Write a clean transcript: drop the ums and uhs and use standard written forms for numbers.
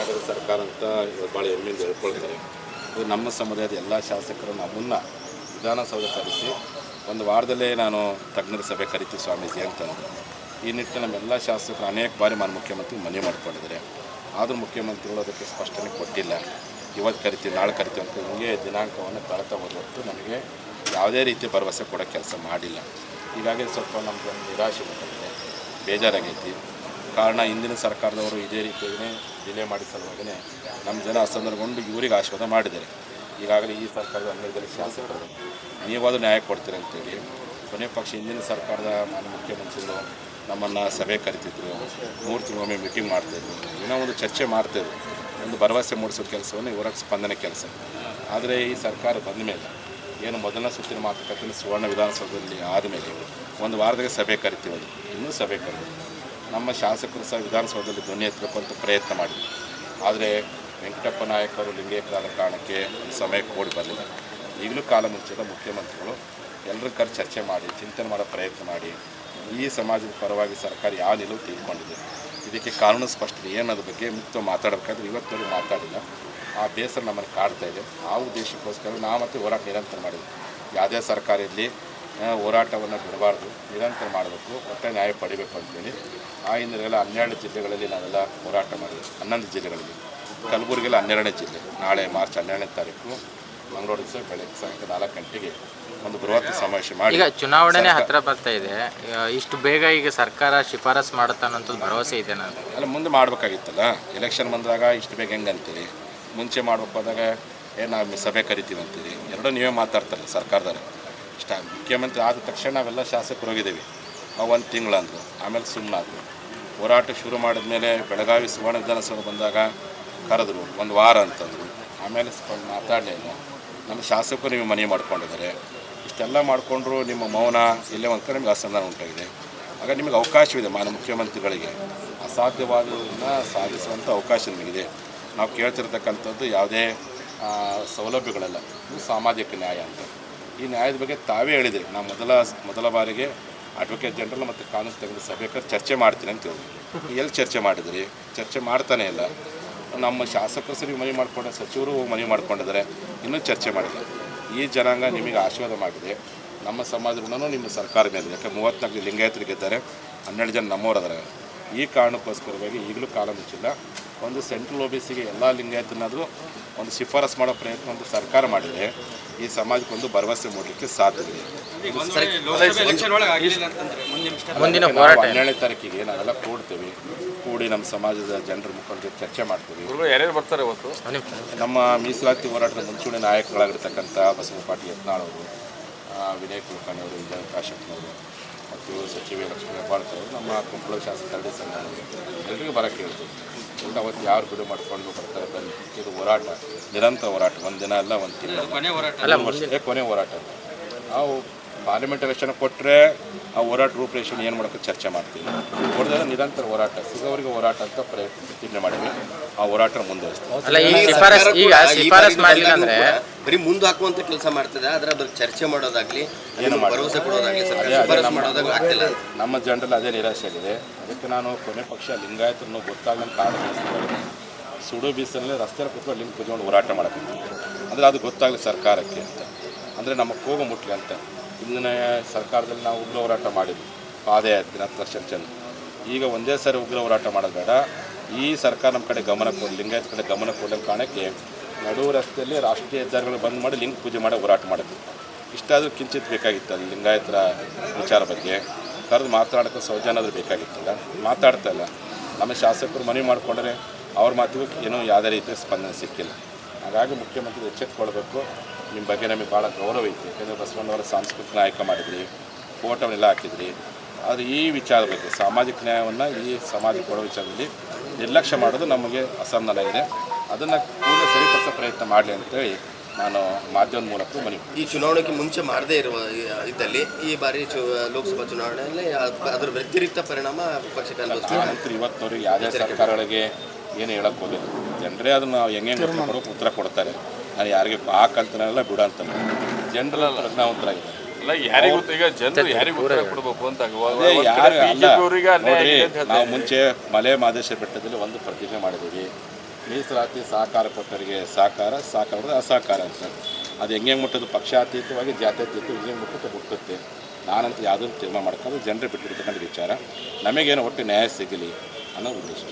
ಸಮುದಾಯದ ಸರ್ಕಾರ ಅಂತ ಭಾಳ ಹೆಮ್ಮೆಯಿಂದ ಹೇಳ್ಕೊಳ್ತಾರೆ. ಇದು ನಮ್ಮ ಸಮುದಾಯದ ಎಲ್ಲ ಶಾಸಕರು ನಮ್ಮನ್ನು ವಿಧಾನಸೌಧ ಕರೆಸಿ ಒಂದು ವಾರದಲ್ಲೇ ನಾನು ತಜ್ಞರ ಸಭೆ ಕರಿತೀವಿ ಸ್ವಾಮೀಜಿ ಅಂತಂದು. ಈ ನಿಟ್ಟಿನಲ್ಲಿ ನಮ್ಮೆಲ್ಲ ಶಾಸಕರು ಅನೇಕ ಬಾರಿ ಮುಖ್ಯಮಂತ್ರಿ ಮನವಿ ಮಾಡಿಕೊಂಡಿದ್ದಾರೆ. ಆದರೂ ಮುಖ್ಯಮಂತ್ರಿಗಳು ಅದಕ್ಕೆ ಸ್ಪಷ್ಟನೆ ಕೊಟ್ಟಿಲ್ಲ. ಇವತ್ತು ಕರಿತೀವಿ ನಾಳೆ ಕರಿತೀವಿ ಅಂತ ಹಿಂಗೆ ದಿನಾಂಕವನ್ನು ತಳ್ತಾ ಹೊರತು ನಮಗೆ ಯಾವುದೇ ರೀತಿ ಭರವಸೆ ಕೊಡೋ ಕೆಲಸ ಮಾಡಿಲ್ಲ. ಹೀಗಾಗಿ ಸ್ವಲ್ಪ ನಮ್ಗೆ ನಿರಾಶೆ ಬಂದಿದೆ, ಬೇಜಾರಾಗೈತಿ. ಕಾರಣ ಹಿಂದಿನ ಸರ್ಕಾರದವರು ಇದೇ ರೀತಿಯೇ ಡಿಲೇ ಮಾಡಿ ಸಲುವಾಗಿಯೇ ನಮ್ಮ ಜನ ಅಸಂದರ್ಭಗೊಂಡು ಇವರಿಗೆ ಆಶೀರ್ವಾದ ಮಾಡಿದ್ದಾರೆ. ಈಗಾಗಲೇ ಈ ಸರ್ಕಾರದ ಅಂಗದಲ್ಲಿ ಶಾಸಕರು ನೀವಾದರೂ ನ್ಯಾಯ ಕೊಡ್ತೀರಿ ಅಂತೇಳಿ ಕೊನೆ ಪಕ್ಷ ಹಿಂದಿನ ಸರ್ಕಾರದ ಮುಖ್ಯಮಂತ್ರಿಗಳು ನಮ್ಮನ್ನು ಸಭೆ ಕರಿತಿದ್ರು, 3 ತಿಂಗಳೊಮ್ಮೆ ಮೀಟಿಂಗ್ ಮಾಡ್ತಾಯಿದ್ರು, ಏನೋ ಒಂದು ಚರ್ಚೆ ಮಾಡ್ತಾಯಿದ್ರು, ಒಂದು ಭರವಸೆ ಮೂಡಿಸೋ ಕೆಲಸವನ್ನು ಇವರ ಸ್ಪಂದನೆ ಕೆಲಸ. ಆದರೆ ಈ ಸರ್ಕಾರ ಬಂದ ಮೇಲೆ ಏನು ಮೊದಲನೇ ಸುತ್ತಿನ ಮಾತುಕತೆ ಸುವರ್ಣ ವಿಧಾನಸೌಧದಲ್ಲಿ ಆದಮೇಲೆ ಒಂದು ವಾರದಾಗ ಸಭೆ ಕರಿತೀವಿ, ಇನ್ನೂ ಸಭೆ ಕರಿತೀವಿ. ನಮ್ಮ ಶಾಸಕರು ಸಹ ವಿಧಾನಸೌಧದಲ್ಲಿ ಧ್ವನಿ ಎತ್ತಬೇಕು ಅಂತ ಪ್ರಯತ್ನ ಮಾಡಿದ್ರು. ಆದರೆ ವೆಂಕಟಪ್ಪ ನಾಯಕರು ಲಿಂಗೈಕ್ಯರಾದ ಕಾರಣಕ್ಕೆ ಸಮಯ ಕೂಡಿ ಬರಲಿಲ್ಲ. ಈಗಲೂ ಕಾಲ ಮುಂಚಿತ ಮುಖ್ಯಮಂತ್ರಿಗಳು ಎಲ್ಲರ ಕರೆ ಚರ್ಚೆ ಮಾಡಿ ಚಿಂತನೆ ಮಾಡೋ ಪ್ರಯತ್ನ ಮಾಡಿ ಈ ಸಮಾಜದ ಪರವಾಗಿ ಸರ್ಕಾರ ಯಾವ ನಿಲುವು ತೆಗೆದುಕೊಂಡಿದೆ, ಇದಕ್ಕೆ ಕಾನೂನು ಸ್ಪಷ್ಟತೆ ಏನದ ಬಗ್ಗೆ ಮುಕ್ತ ಮಾತಾಡಬೇಕಾದ್ರೆ ಇವತ್ತವರೆಗೂ ಮಾತಾಡಿಲ್ಲ. ಆ ಬೇಸರ ನಮ್ಮನ್ನು ಕಾಡ್ತಾ ಇದೆ. ಆ ಉದ್ದೇಶಕ್ಕೋಸ್ಕರ ನಾವು ಮತ್ತೆ ಹೋರಾಟ ನಿರಂತರ ಮಾಡಿದ್ವಿ. ಯಾವುದೇ ಸರ್ಕಾರ ಇರಲಿ ಹೋರಾಟವನ್ನು ಬಿಡಬಾರ್ದು, ನಿರಂತರ ಮಾಡಬೇಕು, ಒಟ್ಟ ನ್ಯಾಯ ಪಡಿಬೇಕು ಅಂತೇಳಿ ಆ ಹಿನ್ನೆಲೆಯಲ್ಲಿ 12 ಜಿಲ್ಲೆಗಳಲ್ಲಿ ನಾವೆಲ್ಲ ಹೋರಾಟ ಮಾಡಿದ್ವಿ. 11 ಜಿಲ್ಲೆಗಳಲ್ಲಿ, ಕಲಬುರಗಿಯಲ್ಲಿ 12ನೇ ಜಿಲ್ಲೆ. ನಾಳೆ ಮಾರ್ಚ್ 12ನೇ ತಾರೀಕು ಮಂಗಳೂರು ದಿವಸ ಬೆಳಗ್ಗೆ ಸಾಯಂಕಾಲ 4 ಗಂಟೆಗೆ ಒಂದು ಬೃಹತ್ ಸಮಾವೇಶ ಮಾಡಿ. ಈಗ ಚುನಾವಣೆ ಹತ್ರ ಬರ್ತಾ ಇದೆ, ಇಷ್ಟು ಬೇಗ ಈಗ ಸರ್ಕಾರ ಶಿಫಾರಸು ಮಾಡುತ್ತೆ ಅನ್ನೋಂಥದ್ದು ಭರವಸೆ ಇದೆ ನಾನು. ಅಲ್ಲ, ಮುಂದೆ ಮಾಡಬೇಕಾಗಿತ್ತಲ್ಲ. ಎಲೆಕ್ಷನ್ ಬಂದಾಗ ಇಷ್ಟು ಬೇಗ ಹೆಂಗೆ ಅಂತೀರಿ? ಮುಂಚೆ ಮಾಡ್ಬೇಕಾದಾಗ ನಾವು ಸಭೆ ಕರಿತೀವಿ ಅಂತೀರಿ. ಎರಡೂ ನೀವೇ ಮಾತಾಡ್ತಾರೆ ಸರ್ಕಾರದವರು. ಇಷ್ಟ ಮುಖ್ಯಮಂತ್ರಿ ಆದ ತಕ್ಷಣ ನಾವೆಲ್ಲ ಶಾಸಕರು ಹೋಗಿದ್ದೀವಿ. 1 ತಿಂಗಳಂದರು, ಆಮೇಲೆ ಸುಮ್ಮನಾದ್ರು. ಹೋರಾಟ ಶುರು ಮಾಡಿದ ಮೇಲೆ ಬೆಳಗಾವಿ ಸುವರ್ಣ ವಿಧಾನಸೌಧ ಬಂದಾಗ ಕರೆದ್ರು, 1 ವಾರ ಅಂತಂದರು. ಆಮೇಲೆ ಮಾತಾಡಲಿಲ್ಲ. ನಮ್ಮ ಶಾಸಕರು ನೀವು ಮನವಿ ಮಾಡ್ಕೊಂಡಿದ್ದಾರೆ. ಇಷ್ಟೆಲ್ಲ ಮಾಡಿಕೊಂಡ್ರು ನಿಮ್ಮ ಮೌನ ಇಲ್ಲೇ ಒಂದು ಕಡೆ ನಿಮಗೆ ಅಸಮಾಧಾನ ಉಂಟಾಗಿದೆ. ಆಗ ನಿಮಗೆ ಅವಕಾಶವಿದೆ, ಮಾನ್ಯ ಮುಖ್ಯಮಂತ್ರಿಗಳಿಗೆ ಅಸಾಧ್ಯವಾದದನ್ನು ಸಾಧಿಸುವಂಥ ಅವಕಾಶ ನಿಮಗಿದೆ. ನಾವು ಕೇಳ್ತಿರ್ತಕ್ಕಂಥದ್ದು ಯಾವುದೇ ಸೌಲಭ್ಯಗಳಲ್ಲ, ಇದು ಸಾಮಾಜಿಕ ನ್ಯಾಯ ಅಂತ. ಈ ನ್ಯಾಯದ ಬಗ್ಗೆ ತಾವೇ ಹೇಳಿದ್ರಿ. ನಾವು ಮೊದಲ ಬಾರಿಗೆ ಅಡ್ವೊಕೇಟ್ ಜನರಲ್ ಮತ್ತು ಕಾನೂನು ತಜ್ಞರ ಸಭೆ ಚರ್ಚೆ ಮಾಡ್ತೀನಿ ಅಂತ ಹೇಳಿದ್ರಿ. ಎಲ್ಲಿ ಚರ್ಚೆ ಮಾಡಿದ್ರಿ? ಚರ್ಚೆ ಮಾಡ್ತಾನೆ ಇಲ್ಲ. ನಮ್ಮ ಶಾಸಕರು ಸರಿ ಮನವಿ ಮಾಡಿಕೊಂಡ, ಸಚಿವರು ಮನವಿ ಮಾಡ್ಕೊಂಡಿದ್ದಾರೆ, ಇನ್ನೂ ಚರ್ಚೆ ಮಾಡಿಲ್ಲ. ಈ ಜನಾಂಗ ನಿಮಗೆ ಆಶೀರ್ವಾದ ಮಾಡಿದೆ. ನಮ್ಮ ಸಮಾಜ ಋಣನೂ ನಿಮ್ಮ ಸರ್ಕಾರ ಮೇಲೆ. ಯಾಕೆ 34 ಲಿಂಗಾಯತರಿಗಿದ್ದಾರೆ, 12 ಜನ ನಮ್ಮವರದಾರ. ಈ ಕಾರಣಕ್ಕೋಸ್ಕರವಾಗಿ ಈಗಲೂ ಕಾಲ ಮುಚ್ಚಿಲ್ಲ. ಒಂದು ಸೆಂಟ್ರಲ್ OBCಗೆ ಎಲ್ಲ ಲಿಂಗಾಯತನಾದರೂ ಒಂದು ಶಿಫಾರಸು ಮಾಡೋ ಪ್ರಯತ್ನ ಒಂದು ಸರ್ಕಾರ ಮಾಡಿದರೆ ಈ ಸಮಾಜಕ್ಕೊಂದು ಭರವಸೆ ಮೂಡಲಿಕ್ಕೆ ಸಾಧ್ಯವಿದೆ. ಮುಂದಿನ ಹೋರಾಟ 12ನೇ ತಾರೀಕಿಗೆ ನಾವೆಲ್ಲ ಕೂಡಿ ನಮ್ಮ ಸಮಾಜದ ಜನರ ಮುಖಂಡರು ಚರ್ಚೆ ಮಾಡ್ತೀವಿ. ಯಾರ್ಯಾರು ಬರ್ತಾರೆ ಇವತ್ತು? ನಮ್ಮ ಮೀಸಲಾತಿ ಹೋರಾಟದ ಮುಂಚೂಣಿ ನಾಯಕರಾಗಿರ್ತಕ್ಕಂಥ ಬಸವ ಪಾಟೀಲ್ ಯತ್ನಾಳ್ ಅವರು, ವಿನಯ್ ಕುಲಕರ್ಣಿ ಅವರು, ವಿಜಯ ಕಾಶಪ್ಪನವರು ಮತ್ತು ಸಚಿವೆ ಲಕ್ಷ್ಮೀ ಹೆಬ್ಬಾಳ್ಕರ್ ಅವರು, ನಮ್ಮ ಕುಂಬಳ ಶಾಸಕ ಕರಡಿ ಸಂಘ ಎಲ್ಲರಿಗೂ ಬರೋಕ್ಕೆ ಹೇಳ್ತೀವಿ. ಇಲ್ಲ ಅವತ್ತು ಯಾರು ಬಿಡು ಮಾಡಿಕೊಂಡು ಬರ್ತಾರೆ ಬನ್ನಿ. ಇದು ಹೋರಾಟ, ನಿರಂತರ ಹೋರಾಟ, 1 ದಿನ ಅಲ್ಲ, 1 ತಿಂಗಳು, ಕೊನೆ ಹೋರಾಟ. ನಾವು ಪಾರ್ಲಿಮೆಂಟ್ ಎಲೆಕ್ಷನ್ ಕೊಟ್ಟರೆ ಆ ಹೋರಾಟ ರೂಪರೇಷನ್ ಏನು ಮಾಡೋಕ್ಕೆ ಚರ್ಚೆ ಮಾಡ್ತೀವಿ. ಕೊಡೋದ್ರೆ ನಿರಂತರ ಹೋರಾಟ, ಸಿಗೋವರೆಗೆ ಹೋರಾಟ ಅಂತ ಪ್ರತಿಜ್ಞೆ ಮಾಡಿದ್ವಿ. ಆ ಹೋರಾಟ ಮುಂದುವರಿಸ್ತೀವಿ. ಬರೀ ಮುಂದೆ ಹಾಕುವಂತ ಕೆಲಸ ಮಾಡ್ತದೆ, ಅದರ ಬಗ್ಗೆ ಚರ್ಚೆ ಮಾಡೋದಾಗ್ಲಿ, ಏನು ಭರವಸೆ ಕೊಡೋದಾಗ್ಲಿ ಆಗ್ತಿಲ್ಲ. ನಮ್ಮ ಜನರಲ್ಲಿ ಅದೇ ನಿರಾಶೆ ಆಗಿದೆ. ಅದಕ್ಕೆ ನಾನು ಕೊನೆ ಪಕ್ಷ ಲಿಂಗಾಯತರನ್ನು ಗೊತ್ತಾಗಂತ ಕಾರಣ ಸುಡು ಬೀಸಲ್ಲಿ ರಸ್ತೆಯಲ್ಲಿ ಕೂತ್ಕೊಂಡು ಲಿಂಕ್ ಕುತ್ಕೊಂಡು ಹೋರಾಟ ಮಾಡಬೇಕು. ಅಂದರೆ ಅದು ಗೊತ್ತಾಗಲಿ ಸರ್ಕಾರಕ್ಕೆ ಅಂತ, ಅಂದರೆ ನಮ್ಮ ಕೋಗ ಮುಟ್ಲಿ ಅಂತ. ಇಂದಿನ ಸರ್ಕಾರದಲ್ಲಿ ನಾವು ಉಗ್ರ ಹೋರಾಟ ಮಾಡಿದ್ವಿ, ಪಾದಯಾತ್ರೆ 10 ಲಕ್ಷ ಜನ. ಈಗ ಒಂದೇ ಸಾರಿ ಉಗ್ರ ಹೋರಾಟ ಮಾಡೋದು ಬೇಡ. ಈ ಸರ್ಕಾರ ನಮ್ಮ ಕಡೆ ಗಮನ ಕೊಡಲಿ, ಲಿಂಗಾಯತ ಕಡೆ ಗಮನ ಕೊಡಲಿ ಕಾರಣಕ್ಕೆ ನಡುವು ರಸ್ತೆಯಲ್ಲಿ ರಾಷ್ಟ್ರೀಯ ಹೆದ್ದಾರಿಗಳು ಬಂದ್ ಮಾಡಿ ಲಿಂಕ್ ಪೂಜೆ ಮಾಡಿ ಹೋರಾಟ ಮಾಡೋದು. ಇಷ್ಟಾದರೂ ಕಿಂಚಿತ್ ಬೇಕಾಗಿತ್ತು ಅಲ್ಲಿ ಲಿಂಗಾಯತರ ವಿಚಾರ ಬಗ್ಗೆ ಕರೆದು ಮಾತಾಡೋಕ್ಕೆ ಸೌಜನ್ಯಾದರೂ ಬೇಕಾಗಿತ್ತಲ್ಲ, ಮಾತಾಡ್ತಾ ಇಲ್ಲ. ನಮ್ಮ ಶಾಸಕರು ಮನವಿ ಮಾಡಿಕೊಂಡ್ರೆ ಅವ್ರ ಮಾತಿಗೂ ಏನೂ ಯಾವುದೇ ರೀತಿಯ ಸ್ಪಂದನೆ ಸಿಕ್ಕಿಲ್ಲ. ಹಾಗಾಗಿ ಮುಖ್ಯಮಂತ್ರಿ ಎಚ್ಚೆತ್ತುಕೊಳ್ಬೇಕು. ನಿಮ್ಮ ಬಗ್ಗೆ ನಮಗೆ ಭಾಳ ಗೌರವ ಐತಿ. ಯಾಕೆಂದರೆ ಬಸವಣ್ಣವರ ಸಾಂಸ್ಕೃತಿಕ ನಾಯಕ ಮಾಡಿದ್ರಿ, ಫೋಟೋನೆಲ್ಲ ಹಾಕಿದ್ರಿ. ಆದರೆ ಈ ವಿಚಾರ ಬಗ್ಗೆ ಸಾಮಾಜಿಕ ನ್ಯಾಯವನ್ನು ಈ ಸಮಾಜ ಕೊಡೋ ವಿಚಾರದಲ್ಲಿ ನಿರ್ಲಕ್ಷ್ಯ ಮಾಡೋದು ನಮಗೆ ಅಸಮಾಧಾನ ಇದೆ. ಅದನ್ನು ಕೂಡಲೇ ಸರಿಪಡಿಸೋ ಪ್ರಯತ್ನ ಮಾಡಲಿ ಅಂತೇಳಿ ನಾನು ಮಾಧ್ಯಮದ ಮೂಲಕ ಮನವಿ. ಈ ಚುನಾವಣೆಗೆ ಮುಂಚೆ ಮಾಡದೇ ಇದ್ದಲ್ಲಿ ಈ ಬಾರಿ ಲೋಕಸಭಾ ಚುನಾವಣೆಯಲ್ಲಿ ಅದರ ವ್ಯತಿರಿಕ್ತ ಪರಿಣಾಮ ಪಕ್ಷಕ್ಕೆ ಅನುಭವಿಸ್ತಾರೆ. ಇವತ್ತವರೆಗೆ ಯಾವುದೇ ಸರ್ಕಾರಗಳಿಗೆ ಏನು ಹೇಳಕ್ಕೆ ಹೋಗಿಲ್ಲ. ಜನರೇ ಅದನ್ನು ಹೆಂಗೆ ಕೊಡೋಕೆ ಉತ್ತರ ಕೊಡ್ತಾರೆ. ನಾನು ಯಾರಿಗೆ ಹಾಕಂತಾನೆಲ್ಲ ಬಿಡ ಅಂತ ಜನರಲ್ಲ ಪ್ರಜ್ಞಾವಂತರಾಗಿದ್ದಾರೆ. ನಾವು ಮುಂಚೆ ಮಲೆ ಮಹದೇಶ್ವರ ಬೆಟ್ಟದಲ್ಲಿ ಒಂದು ಪ್ರತಿಜ್ಞೆ ಮಾಡಿದ್ದೀವಿ. ಮೀಸಲಾತಿ ಸಹಕಾರ ಕೊಟ್ಟವರಿಗೆ ಸಹಕಾರ ಹೊಡೆದ್ರೆ ಅಸಹಕಾರ ಅಂತ. ಅದು ಹೆಂಗೆ ಮುಟ್ಟೋದು ಪಕ್ಷಾತೀತವಾಗಿ ಜಾತ್ಯತೀತ ಹೆಂಗೆ ಮುಟ್ಟುತ್ತೆ. ನಾನಂತ ಯಾವುದನ್ನು ತೀರ್ಮಾನ ಮಾಡ್ಕೊಂಡು ಜನರೇ ಬಿಟ್ಟಿರ್ತಕ್ಕಂಥ ವಿಚಾರ. ನಮಗೇನು ಒಟ್ಟು ನ್ಯಾಯ ಸಿಗಲಿ ಅನ್ನೋ ಉದ್ದೇಶ.